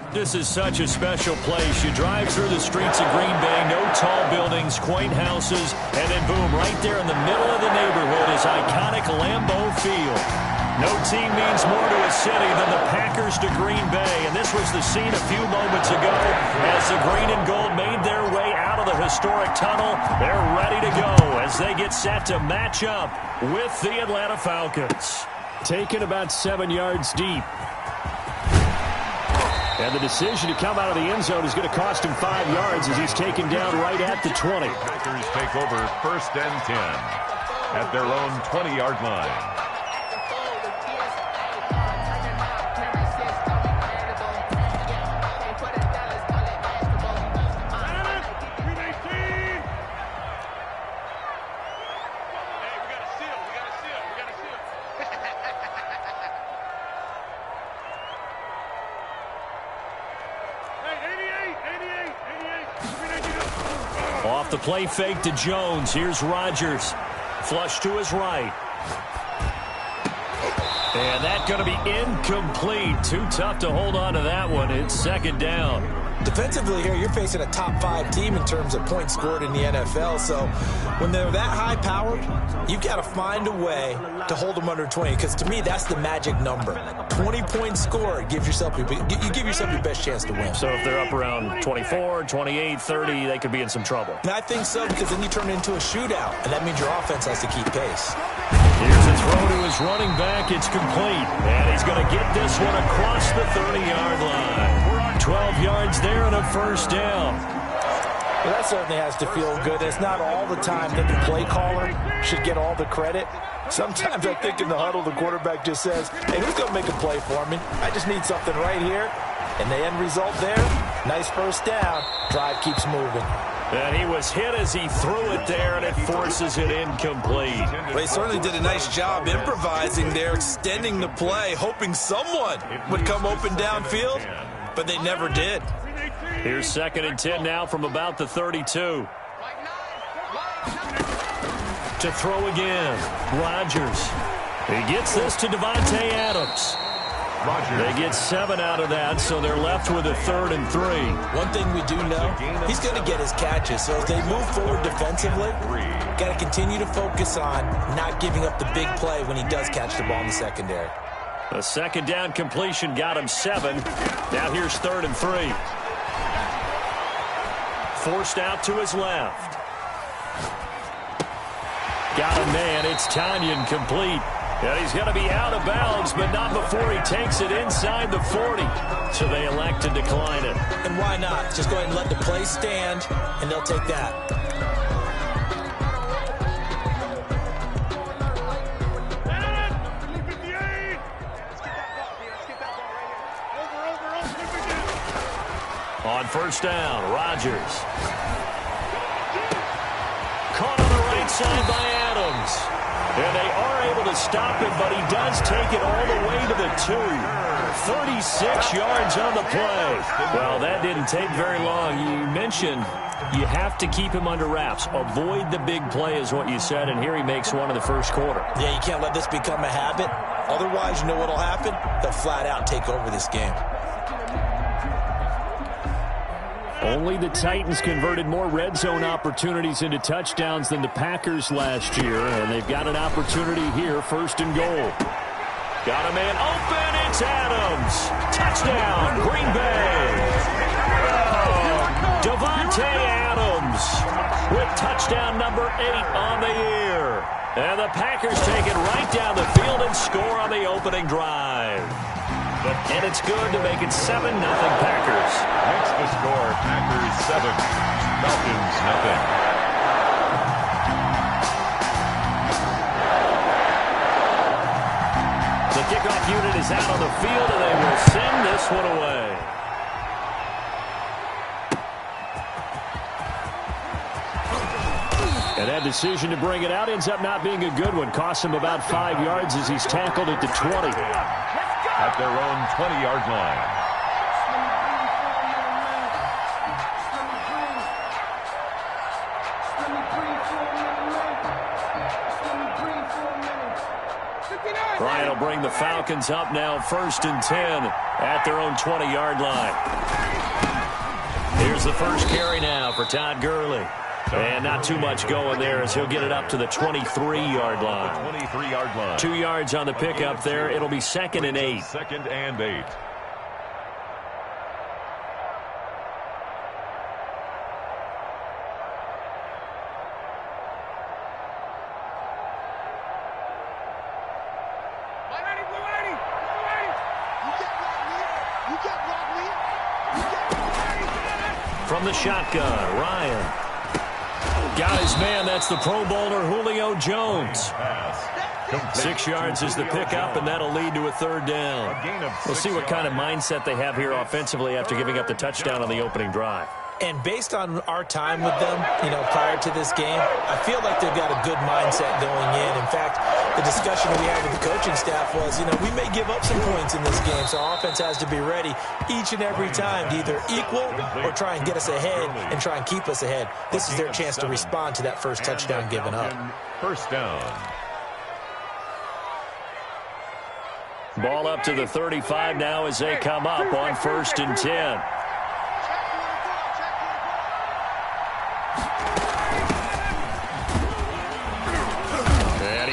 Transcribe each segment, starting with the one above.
This is such a special place. You drive through the streets of Green Bay, no tall buildings, quaint houses, and then boom, right there in the middle of the neighborhood is iconic Lambeau Field. No team means more to a city than the Packers to Green Bay, and this was the scene a few moments ago as the green and gold made their way out of the historic tunnel. They're ready to go as they get set to match up with the Atlanta Falcons. Taken about 7 yards deep. And the decision to come out of the end zone is going to cost him 5 yards as he's taken down right at the 20. Packers take over 1st and 10 at their own 20-yard line. Off the play fake to Jones. Here's Rodgers. Flush to his right. And that's going to be incomplete. Too tough to hold on to that one. It's 2nd down. Defensively here, you're facing a top-5 team in terms of points scored in the NFL. So when they're that high-powered, you've got to find a way to hold them under 20. Because to me, that's the magic number. 20 points scored, you give yourself your best chance to win. So if they're up around 24, 28, 30, they could be in some trouble. And I think so, because then you turn it into a shootout, and that means your offense has to keep pace. Here's a throw to his running back. It's complete. And he's going to get this one across the 30-yard line. 12 yards there and a 1st down. Well, that certainly has to feel good. It's not all the time that the play caller should get all the credit. Sometimes I think in the huddle, the quarterback just says, hey, who's going to make a play for me? I just need something right here. And the end result there, nice 1st down. Drive keeps moving. And he was hit as he threw it there, and it forces it incomplete. Well, he certainly did a nice job improvising there, extending the play, hoping someone would come open downfield, but they never did. Here's 2nd and 10 now from about the 32. To throw again, Rodgers. He gets this to Davante Adams. They get 7 out of that, so they're left with a 3rd and 3. One thing we do know, he's going to get his catches. So as they move forward defensively, got to continue to focus on not giving up the big play when he does catch the ball in the secondary. A 2nd down completion got him 7. Now here's 3rd and 3. Forced out to his left. Got a man. It's Tanyan complete. And he's going to be out of bounds, but not before he takes it inside the 40. So they elect to decline it. And why not? Just go ahead and let the play stand, and they'll take that. On 1st down, Rodgers. Caught on the right side by Adams. And they are able to stop him, but he does take it all the way to the 2. 36 yards on the play. Well, that didn't take very long. You mentioned you have to keep him under wraps. Avoid the big play is what you said, and here he makes one in the 1st quarter. Yeah, you can't let this become a habit. Otherwise, you know what will happen? They'll flat out take over this game. Only the Titans converted more red zone opportunities into touchdowns than the Packers last year, and they've got an opportunity here, 1st and goal. Got a man open, it's Adams. Touchdown, Green Bay. Davante Adams with touchdown number 8 on the year. And the Packers take it right down the field and score on the opening drive. And it's good to make it 7-0 Packers. Next to score, Packers 7, Falcons nothing. The kickoff unit is out on the field, and they will send this one away. And that decision to bring it out ends up not being a good one. Costs him about 5 yards as he's tackled at the 20. At their own 20-yard line. Bryant will bring bring the Falcons up now 1st and 10 at their own 20-yard line. Here's the first carry now for Todd Gurley. And not too much going there as he'll get it up to the 23-yard line. 23-yard line. 2 yards on the pickup there. It'll be 2nd and 8. 2nd and 8. From the shotgun, Ryan. Got his man. That's the Pro Bowler Julio Jones. 6 yards is the pickup, and that'll lead to a 3rd down. We'll see what kind of mindset they have here offensively after giving up the touchdown on the opening drive. And based on our time with them, prior to this game, I feel like they've got a good mindset going in. In fact, the discussion we had with the coaching staff was, we may give up some points in this game, so our offense has to be ready each and every time to either equal or try and get us ahead and try and keep us ahead. This is their chance to respond to that first touchdown given up. 1st down. Ball up to the 35 now as they come up on 1st and 10.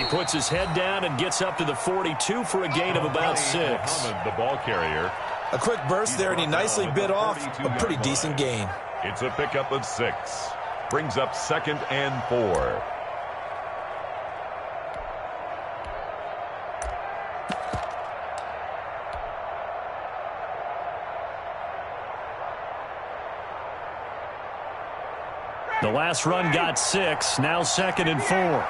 Puts his head down and gets up to the 42 for a gain of about 6. The ball carrier. A quick burst there, and he nicely bit off a pretty decent gain. It's a pickup of 6. Brings up 2nd and 4. The last run got 6. Now 2nd and 4.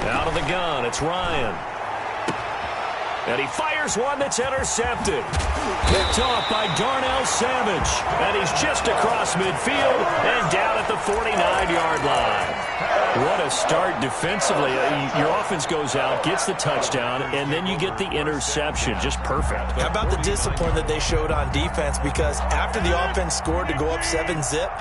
Out of the gun, it's Ryan. And he fires one that's intercepted. Picked off by Darnell Savage. And he's just across midfield and down at the 49-yard line. What a start defensively. Your offense goes out, gets the touchdown, and then you get the interception. Just perfect. How about the discipline that they showed on defense? Because after the offense scored to go up 7-zip,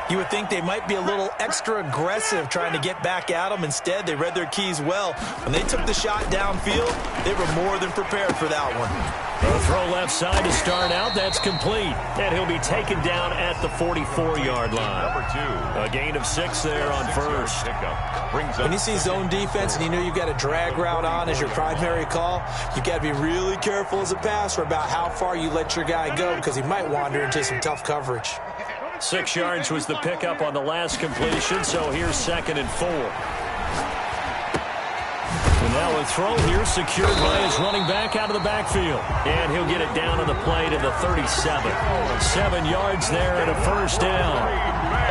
you would think they might be a little extra aggressive trying to get back at them. Instead, they read their keys well. When they took the shot downfield, they were more than prepared for that one. A throw left side to start out. That's complete. And he'll be taken down at the 44-yard line. Number 2. A gain of 6 there on 1st. When you see zone defense and you know you've got a drag route on as your primary call, you've got to be really careful as a passer about how far you let your guy go because he might wander into some tough coverage. 6 yards was the pickup on the last completion, so here's 2nd and 4. And now a throw here secured by his running back out of the backfield. And he'll get it down on the play to the 37. 7 yards there and a 1st down.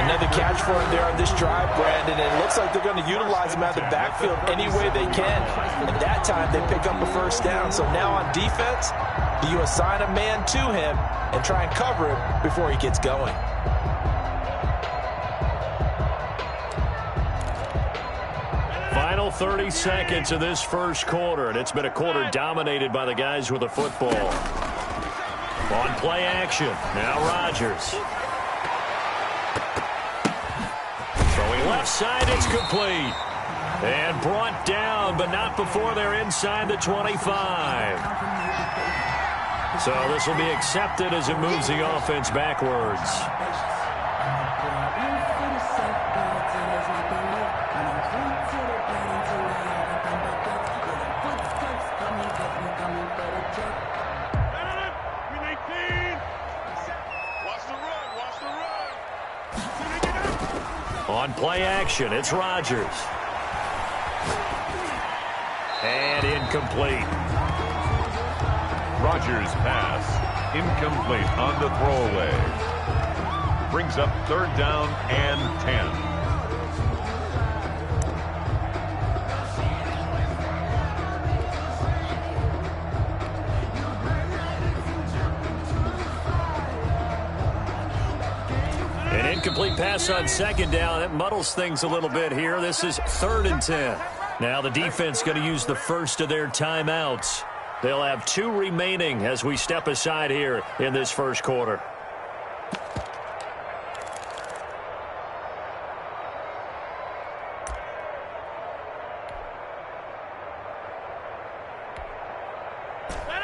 Another catch for him there on this drive, Brandon, and it looks like they're going to utilize him out of the backfield any way they can. And that time they pick up a 1st down. So now on defense, do you assign a man to him and try and cover him before he gets going? Final 30 seconds of this first quarter, and it's been a quarter dominated by the guys with the football. On play action, now Rodgers. Throwing left side, it's complete. And brought down, but not before they're inside the 25. So this will be accepted as it moves the offense backwards. On play action, it's Rodgers. And incomplete. Rodgers' pass incomplete on the throwaway. Brings up 3rd down and 10. An incomplete pass on 2nd down. That muddles things a little bit here. This is 3rd and 10. Now the defense going to use the first of their timeouts. They'll have 2 remaining as we step aside here in this first quarter.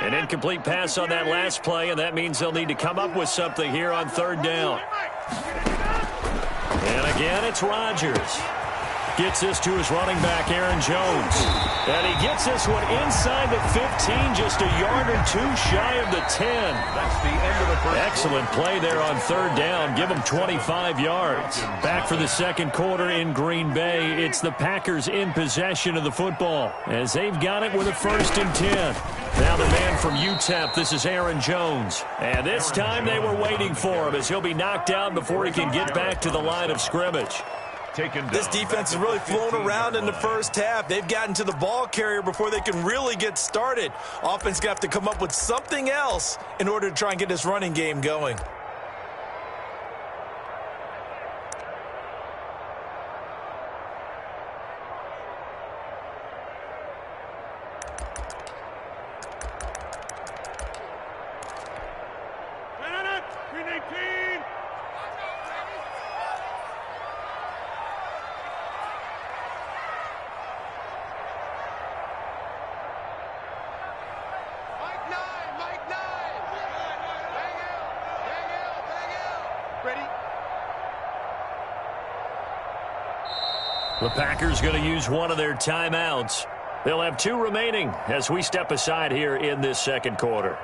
An incomplete pass on that last play, and that means they'll need to come up with something here on third down. And again, it's Rodgers. Gets this to his running back, Aaron Jones. And he gets this one inside the 15, just a yard or two shy of the 10. That's the end of the first. Excellent play there on third down. Give them 25 yards. Back for the second quarter in Green Bay. It's the Packers in possession of the football as they've got it with a 1st and 10. Now the man from UTEP, this is Aaron Jones. And this time they were waiting for him as he'll be knocked down before he can get back to the line of scrimmage. This defense has really flown around in the first half. They've gotten to the ball carrier before they can really get started. Offense got to come up with something else in order to try and get this running game going. The Packers going to use one of their timeouts. They'll have 2 remaining as we step aside here in this second quarter.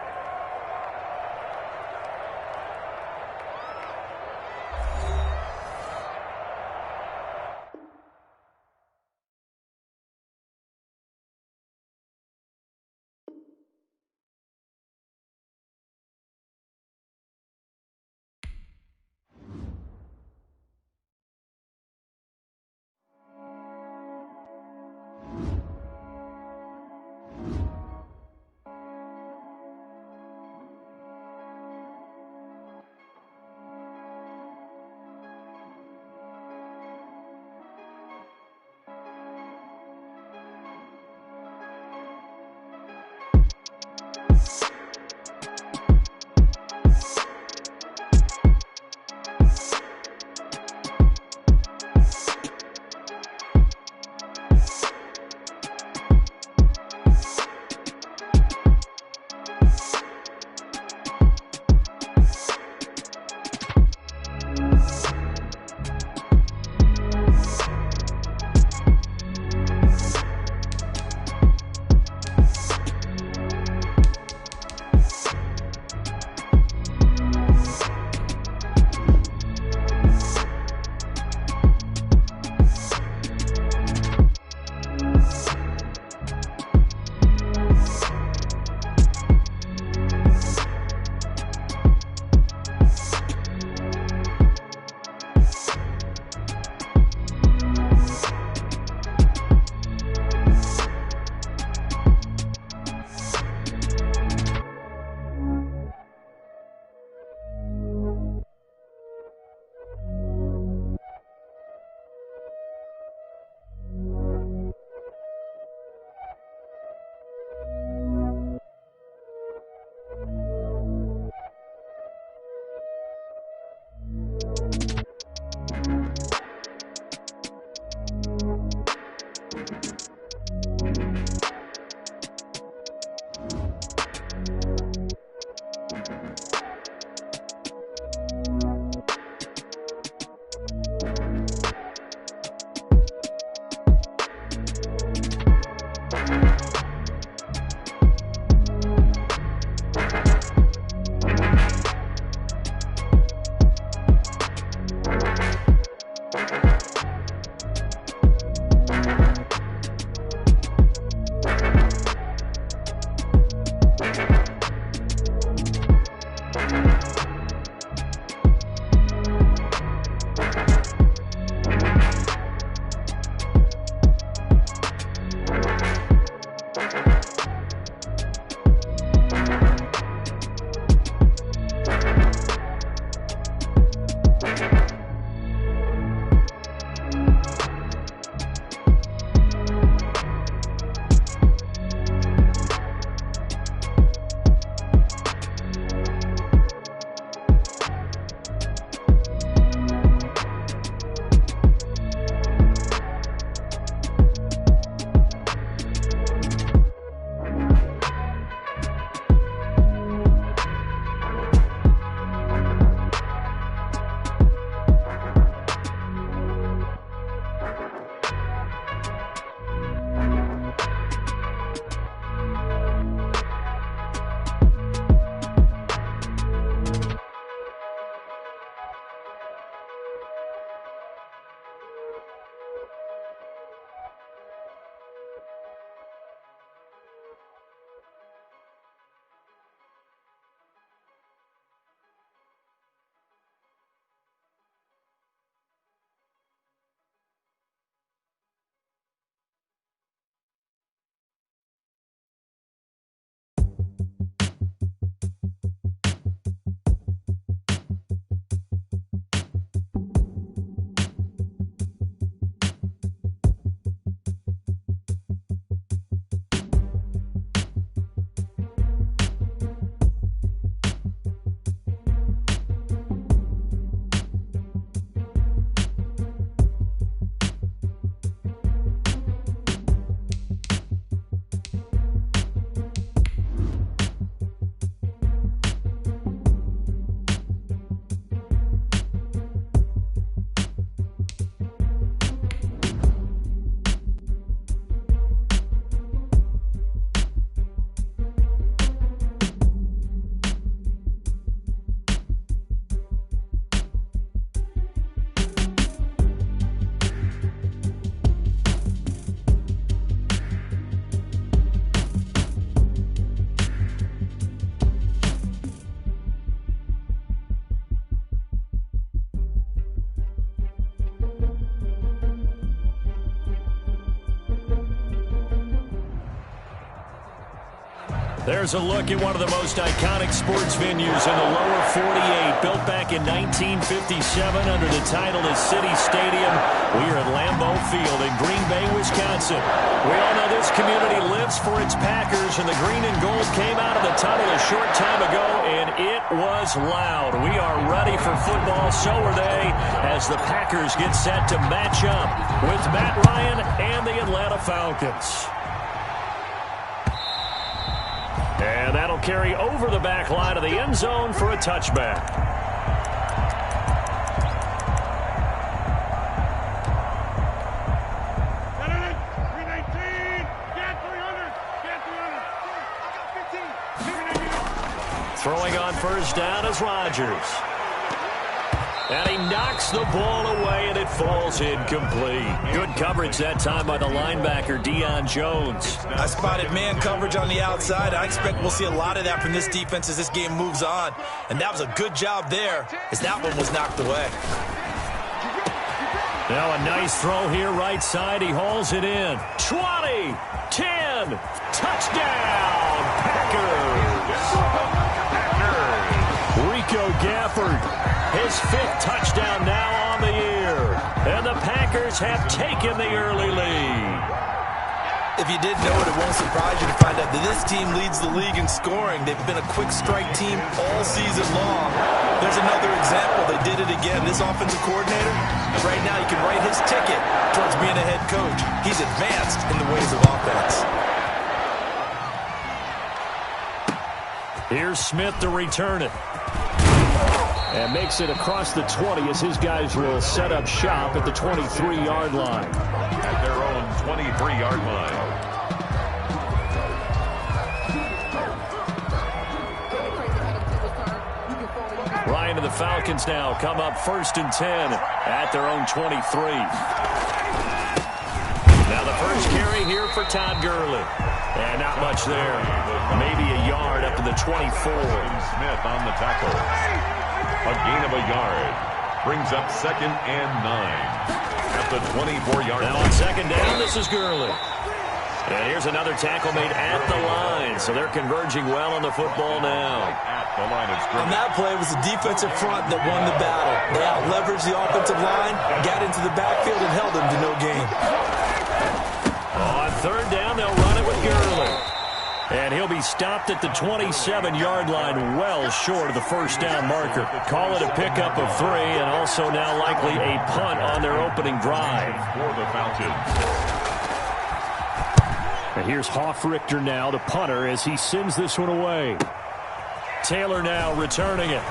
There's a look at one of the most iconic sports venues in the lower 48, built back in 1957 under the title of City Stadium. We are at Lambeau Field in Green Bay, Wisconsin. We all know this community lives for its Packers, and the green and gold came out of the tunnel a short time ago, and it was loud. We are ready for football, so are they, as the Packers get set to match up with Matt Ryan and the Atlanta Falcons. And that'll carry over the back line of the end zone for a touchback. Throwing on first down is Rodgers. And he knocks the ball away, and it falls incomplete. Good coverage that time by the linebacker, Deion Jones. I spotted man coverage on the outside. I expect we'll see a lot of that from this defense as this game moves on. And that was a good job there, as that one was knocked away. Now a nice throw here right side. He hauls it in. 20, 10, touchdown, Packers. Rico Gafford. His fifth touchdown now on the year. And the Packers have taken the early lead. If you didn't know it, it won't surprise you to find out that this team leads the league in scoring. They've been a quick strike team all season long. There's another example. They did it again. This offensive coordinator, right now you can write his ticket towards being a head coach. He's advanced in the ways of offense. Here's Smith to return it. And makes it across the 20 as his guys will set up shop at the 23-yard line. At their own 23-yard line. Ryan and the Falcons now come up 1st and 10 at their own 23. Now the first carry here for Todd Gurley. And not much there. Maybe a yard up to the 24. Smith on the tackle. A gain of a yard. Brings up 2nd and 9. At the 24-yard line. Now on 2nd down, this is Gurley. And here's another tackle made at the line. So they're converging well on the football now. At the line of scrimmage. On that play, it was the defensive front that won the battle. They out-leveraged the offensive line, got into the backfield, and held them to no gain. On 3rd down, they'll run it with Gurley. And he'll be stopped at the 27-yard line, well short of the first down marker. Call it a pickup of 3, and also now likely a punt on their opening drive. For the Falcons. And here's Hofrichter now, the punter, as he sends this one away. Taylor now returning it.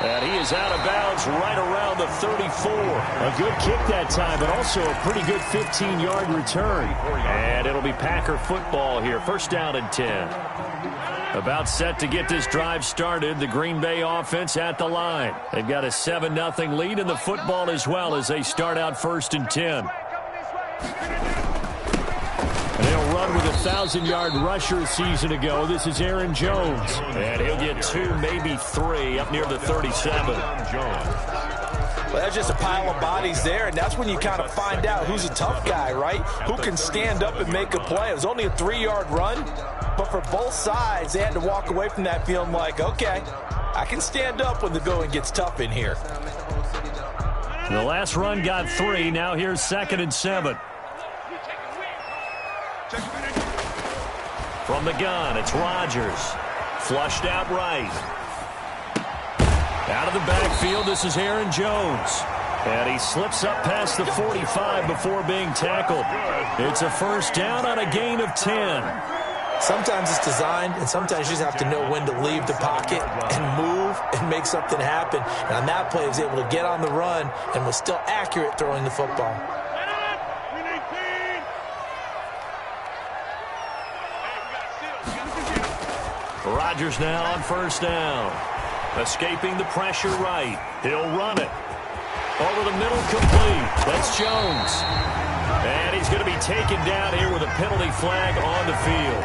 And he is out of bounds right around the 34. A good kick that time, but also a pretty good 15-yard return. And it'll be Packer football here. 1st down and 10. About set to get this drive started. The Green Bay offense at the line. They've got a 7-0 lead in the football as well as they start out 1st and 10. And they'll run with a 1,000-yard rusher a season ago. This is Aaron Jones. And he'll get 2, maybe 3 up near the 37. Well, that's just a pile of bodies there, and that's when you kind of find out who's a tough guy, right? Who can stand up and make a play. It was only a 3-yard run, but for both sides, they had to walk away from that feeling like, okay, I can stand up when the going gets tough in here. The last run got 3. Now here's 2nd and 7. From the gun, it's Rodgers. Flushed out right. Out of the backfield, this is Aaron Jones. And he slips up past the 45 before being tackled. It's a 1st down on a gain of 10. Sometimes it's designed, and sometimes you just have to know when to leave the pocket and move and make something happen. And on that play, he was able to get on the run and was still accurate throwing the football. Rodgers now on 1st down. Escaping the pressure right. He'll run it. Over the middle, complete. That's Jones. And he's going to be taken down here with a penalty flag on the field.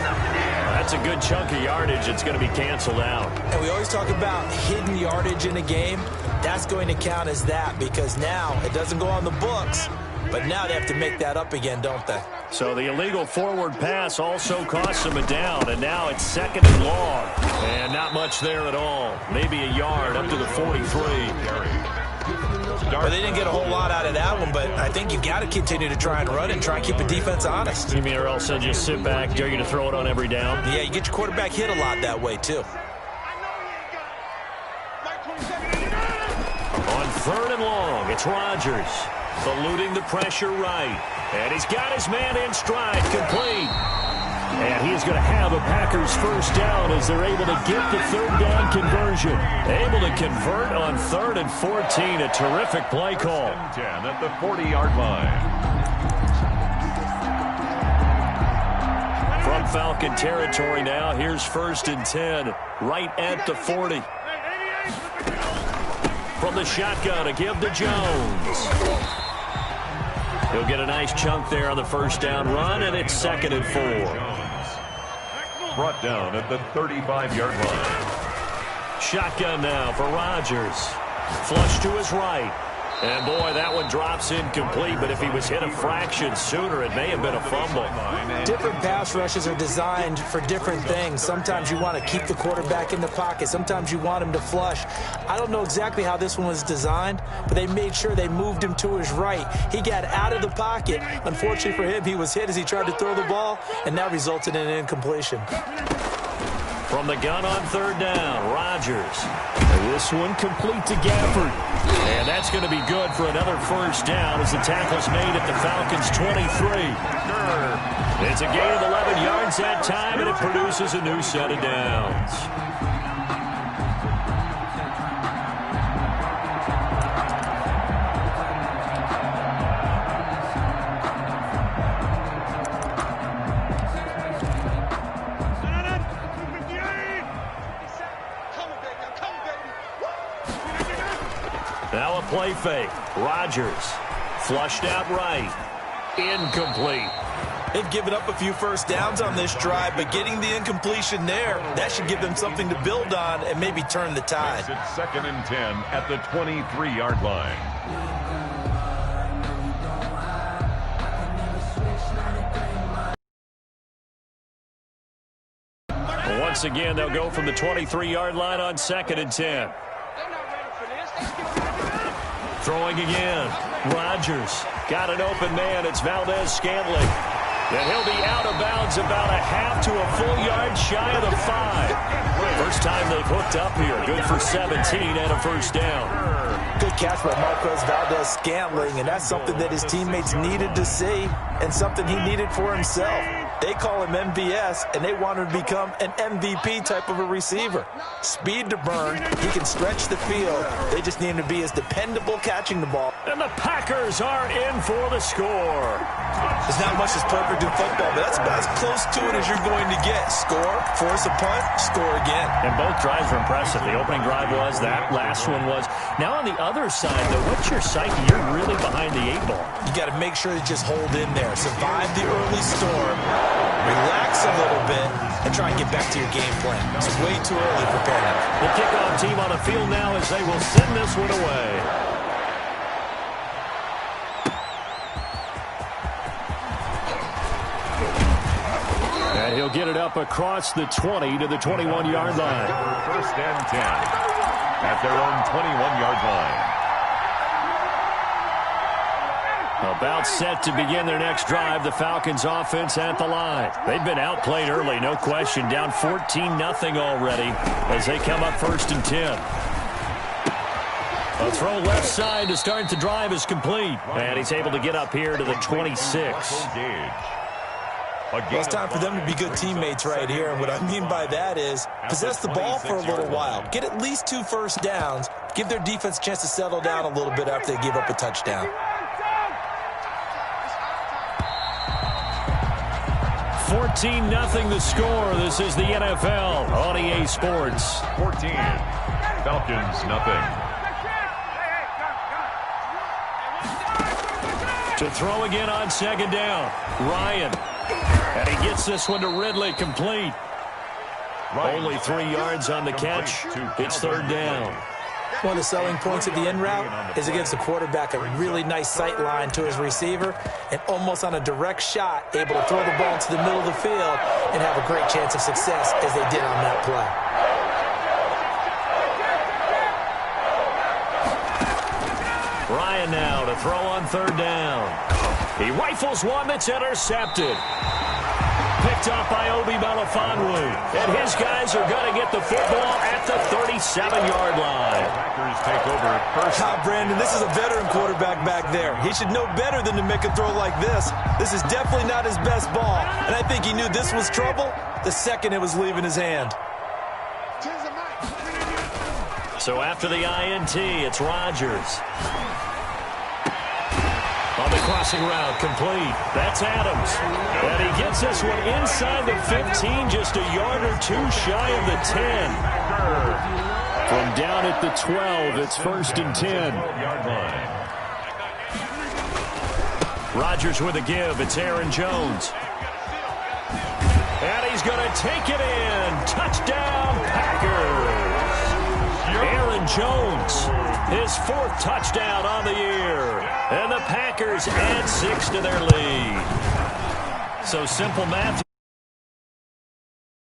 That's a good chunk of yardage. It's going to be canceled out. And we always talk about hidden yardage in a game. That's going to count as that because now it doesn't go on the books, but now they have to make that up again, don't they? So the illegal forward pass also costs them a down, and now it's 2nd and long. And not much there at all. Maybe a yard up to the 43. Well, they didn't get a whole lot out of that one, but I think you've got to continue to try and run and try and keep the defense honest. You mean or else they'll just sit back, dare you to throw it on every down? Yeah, you get your quarterback hit a lot that way, too. On 3rd and long, it's Rodgers. Eluding the pressure right. And he's got his man in stride, complete. And he's going to have a Packers first down as they're able to get the 3rd down conversion. Able to convert on 3rd and 14. A terrific play call. 10 at the 40-yard line. From Falcon territory now, here's 1st and 10, right at the 40. From the shotgun, a give to Jones. He'll get a nice chunk there on the first down run, and it's 2nd and 4. Brought down at the 35-yard line. Shotgun now for Rodgers. Flush to his right. And, boy, that one drops incomplete, but if he was hit a fraction sooner, it may have been a fumble. Different pass rushes are designed for different things. Sometimes you want to keep the quarterback in the pocket. Sometimes you want him to flush. I don't know exactly how this one was designed, but they made sure they moved him to his right. He got out of the pocket. Unfortunately for him, he was hit as he tried to throw the ball, and that resulted in an incompletion. From the gun on 3rd down, Rodgers. And this one complete to Gafford. And that's going to be good for another first down as the tackle's made at the Falcons' 23. It's a gain of 11 yards that time, and it produces a new set of downs. Now a play fake. Rodgers flushed out right. Incomplete. They've given up a few first downs on this drive, but getting the incompletion there, that should give them something to build on and maybe turn the tide. It's 2nd and 10 at the 23-yard line. Once again, they'll go from the 23-yard line on 2nd and 10. Throwing again. Rodgers got an open man. It's Valdez-Scantling. And he'll be out of bounds about a half to a full yard shy of the 5. First time they've hooked up here. Good for 17 and a first down. Good catch by Marquez Valdez-Scantling, and that's something that his teammates needed to see and something he needed for himself. They call him MVS, and they want him to become an MVP type of a receiver. Speed to burn. He can stretch the field. They just need him to be as dependable catching the ball. And the Packers are in for the score. There's not much that's perfect in football, but that's about as close to it as you're going to get. Score, force a punt, score again. And both drives were impressive. The opening drive was, that last one was. Now on the other side, though, what's your psyche? You're really behind the 8 ball. You got to make sure to just hold in there. Survive the early storm. Relax a little bit and try and get back to your game plan. It's way too early for panic. The kickoff team on the field now as they will send this one away. And he'll get it up across the 20 to the 21-yard line. 1st and 10 at their own 21-yard line. About set to begin their next drive, the Falcons offense at the line. They've been outplayed early, no question. Down 14-0 already as they come up 1st and 10. A throw left side to start the drive is complete. And he's able to get up here to the 26. Well, it's time for them to be good teammates right here. And what I mean by that is possess the ball for a little while. Get at least 2 first downs. Give their defense a chance to settle down a little bit after they give up a touchdown. 14-0 the score. This is the NFL on EA Sports. 14. Falcons, nothing. To throw again on 2nd down. Ryan. And he gets this one to Ridley, complete. Only 3 yards on the catch. It's 3rd down. One of the selling points of the in route is against the quarterback, a really nice sight line to his receiver, and almost on a direct shot, able to throw the ball into the middle of the field and have a great chance of success as they did on that play. Ryan now to throw on third down. He rifles one that's intercepted. Picked up by Obi Melifonwu. And his guys are going to get the football at the 37-yard line. Packers take over first. Brandon, this is a veteran quarterback back there. He should know better than to make a throw like this. This is definitely not his best ball. And I think he knew this was trouble the second it was leaving his hand. So after the INT, it's Rodgers. On the crossing route, complete. That's Adams. And he gets this one inside the 15, just a yard or two shy of the 10. From down at the 12, it's 1st and 10. Rodgers with a give. It's Aaron Jones. And he's going to take it in. Touchdown, Packers. Aaron Jones, his 4th touchdown on the year. And the Packers add 6 to their lead. So simple math.